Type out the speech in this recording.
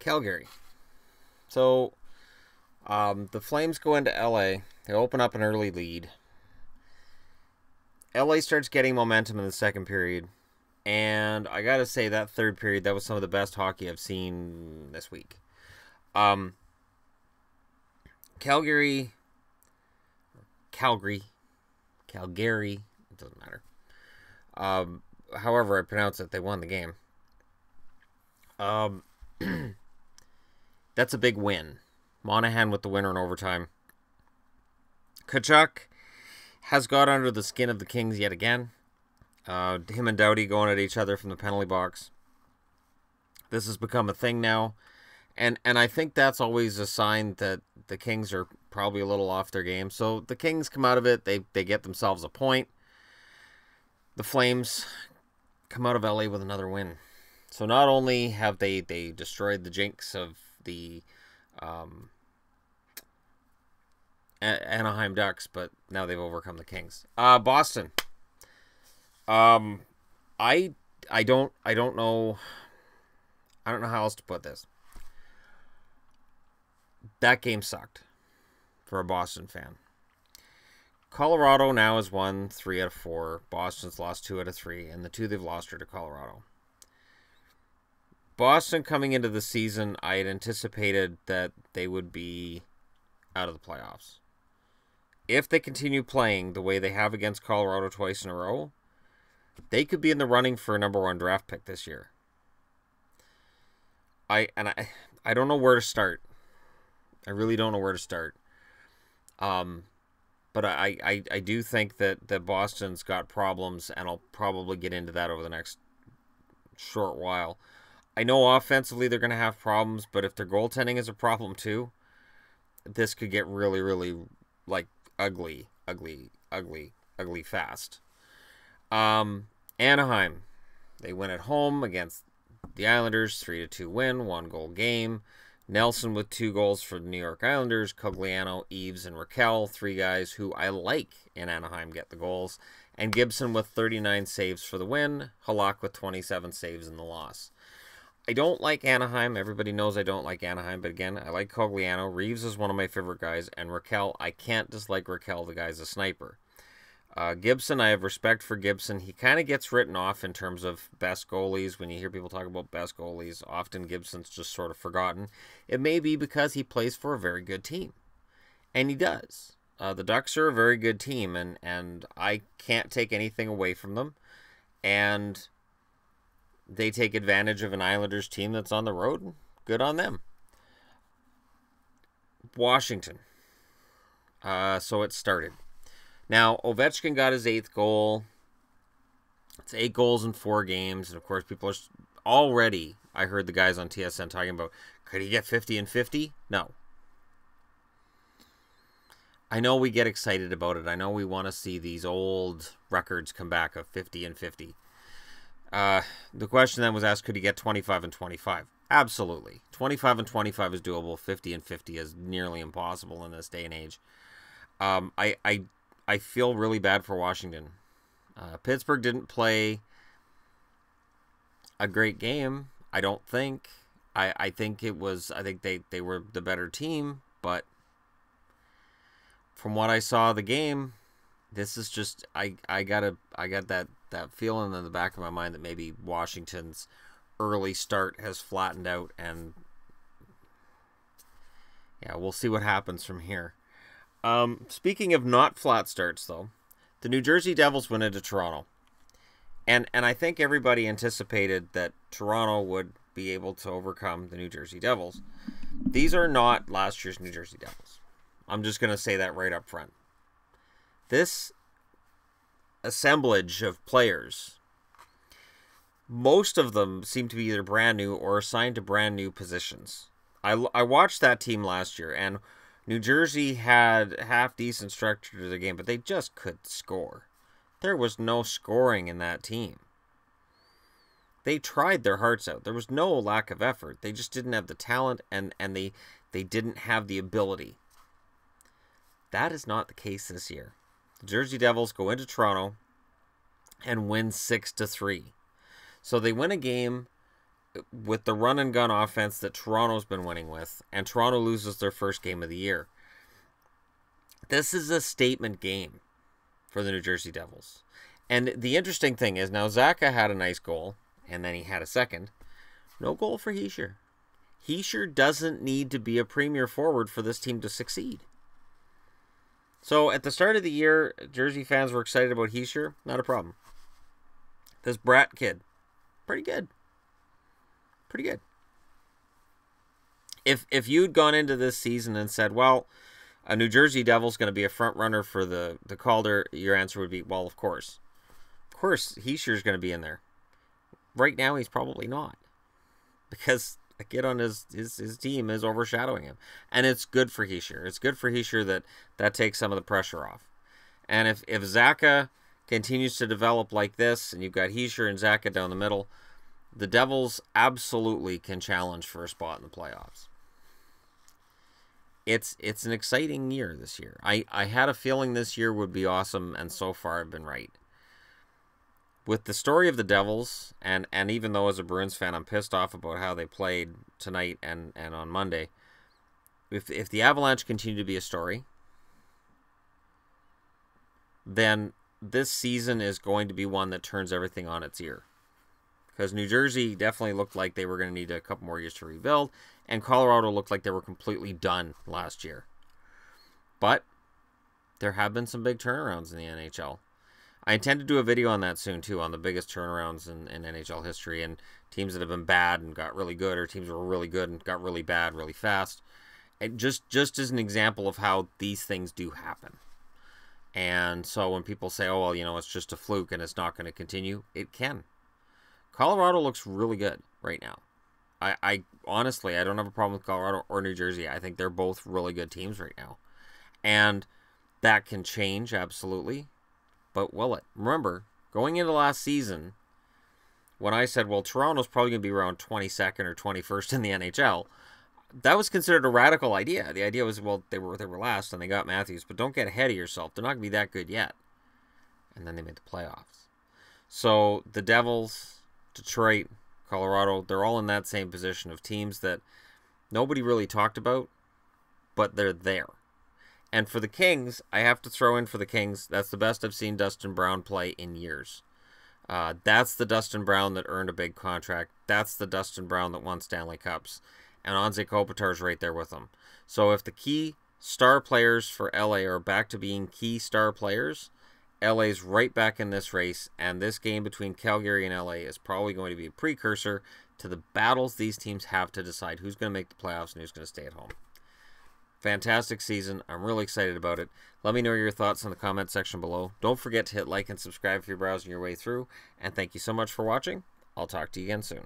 Calgary. So, the Flames go into LA. They open up an early lead. LA starts getting momentum in the second period. And I gotta say, that third period, that was some of the best hockey I've seen this week. Calgary, it doesn't matter. However I pronounce it, they won the game. That's a big win. Monahan with the winner in overtime. Tkachuk has got under the skin of the Kings yet again. Him and Doughty going at each other from the penalty box. This has become a thing now. And I think that's always a sign that the Kings are probably a little off their game. So the Kings come out of it. They get themselves a point. The Flames come out of LA with another win. So not only have they destroyed the jinx of the Anaheim Ducks, but now they've overcome the Kings. Boston. I don't know how else to put this. That game sucked for a Boston fan. Colorado now has won 3 out of 4. Boston's lost 2 out of 3, and the 2 they've lost are to Colorado. Boston coming into the season, I had anticipated that they would be out of the playoffs. If they continue playing the way they have against Colorado twice in a row, they could be in the running for a number 1 draft pick this year. I don't know where to start. I really don't know where to start. But I do think that Boston's got problems, and I'll probably get into that over the next short while. I know offensively they're going to have problems, but if their goaltending is a problem too, this could get really, really, like, ugly fast. Anaheim, they win at home against the Islanders, 3-2 win, 1-goal game. Nelson with 2 goals for the New York Islanders. Cogliano, Eves, and Raquel, 3 guys who I like in Anaheim, get the goals. And Gibson with 39 saves for the win. Halak with 27 saves in the loss. I don't like Anaheim. Everybody knows I don't like Anaheim. But again, I like Cogliano. Reeves is one of my favorite guys. And Raquel, I can't dislike Raquel. The guy's a sniper. Gibson, I have respect for Gibson. He kind of gets written off in terms of best goalies. When you hear people talk about best goalies, often Gibson's just sort of forgotten. It may be because he plays for a very good team. And he does. The Ducks are a very good team, and I can't take anything away from them. And they take advantage of an Islanders team that's on the road. Good on them. Washington. So it started. Now, Ovechkin got his 8th goal. It's 8 goals in 4 games. And, of course, people are already, I heard the guys on TSN talking about, could he get 50 and 50? No. I know we get excited about it. I know we want to see these old records come back of 50 and 50. The question then was asked, could he get 25 and 25? Absolutely. 25 and 25 is doable. 50 and 50 is nearly impossible in this day and age. I feel really bad for Washington. Pittsburgh didn't play a great game, I don't think. I think they were the better team, but from what I saw of the game, this is just I got that feeling in the back of my mind that maybe Washington's early start has flattened out, and yeah, we'll see what happens from here. Speaking of not flat starts, though, the New Jersey Devils went into Toronto. And I think everybody anticipated that Toronto would be able to overcome the New Jersey Devils. These are not last year's New Jersey Devils. I'm just going to say that right up front. This assemblage of players, most of them seem to be either brand new or assigned to brand new positions. I watched that team last year, and New Jersey had half-decent structure to the game, but they just couldn't score. There was no scoring in that team. They tried their hearts out. There was no lack of effort. They just didn't have the talent, and they didn't have the ability. That is not the case this year. The Jersey Devils go into Toronto and win 6-3. So they win a game with the run and gun offense that Toronto's been winning with, and Toronto loses their first game of the year. This is a statement game for the New Jersey Devils. And the interesting thing is, now Zacha had a nice goal, and then he had a second. No goal for Hischier. Hischier doesn't need to be a premier forward for this team to succeed. So at the start of the year, Jersey fans were excited about Hischier. Not a problem. This Bratt kid, pretty good. Pretty good. If you'd gone into this season and said, well, a New Jersey Devil's going to be a front runner for the Calder, your answer would be, well, of course. Of course, Hischier's going to be in there. Right now, he's probably not. Because a kid on his team is overshadowing him. And it's good for Hischier. It's good for Hischier that takes some of the pressure off. And if Zacha continues to develop like this, and you've got Hischier and Zacha down the middle, the Devils absolutely can challenge for a spot in the playoffs. It's an exciting year this year. I had a feeling this year would be awesome, and so far I've been right. With the story of the Devils, and even though as a Bruins fan I'm pissed off about how they played tonight and on Monday, if the Avalanche continue to be a story, then this season is going to be one that turns everything on its ear. Because New Jersey definitely looked like they were going to need a couple more years to rebuild, and Colorado looked like they were completely done last year. But there have been some big turnarounds in the NHL. I intend to do a video on that soon, too, on the biggest turnarounds in NHL history, and teams that have been bad and got really good, or teams that were really good and got really bad really fast. And just as an example of how these things do happen. And so when people say, oh, well, it's just a fluke and it's not going to continue, it can. Colorado looks really good right now. I honestly, I don't have a problem with Colorado or New Jersey. I think they're both really good teams right now. And that can change, absolutely. But will it? Remember, going into last season, when I said, well, Toronto's probably going to be around 22nd or 21st in the NHL, that was considered a radical idea. The idea was, well, they were last and they got Matthews, but don't get ahead of yourself. They're not going to be that good yet. And then they made the playoffs. So the Devils, Detroit, Colorado, they're all in that same position of teams that nobody really talked about, but they're there. And for the Kings, I have to throw in for the Kings, that's the best I've seen Dustin Brown play in years. That's the Dustin Brown that earned a big contract. That's the Dustin Brown that won Stanley Cups. And Anze Kopitar's right there with him. So if the key star players for LA are back to being key star players, LA's right back in this race, and this game between Calgary and LA is probably going to be a precursor to the battles these teams have to decide who's going to make the playoffs and who's going to stay at home. Fantastic season. I'm really excited about it. Let me know your thoughts in the comment section below. Don't forget to hit like and subscribe if you're browsing your way through. And thank you so much for watching. I'll talk to you again soon.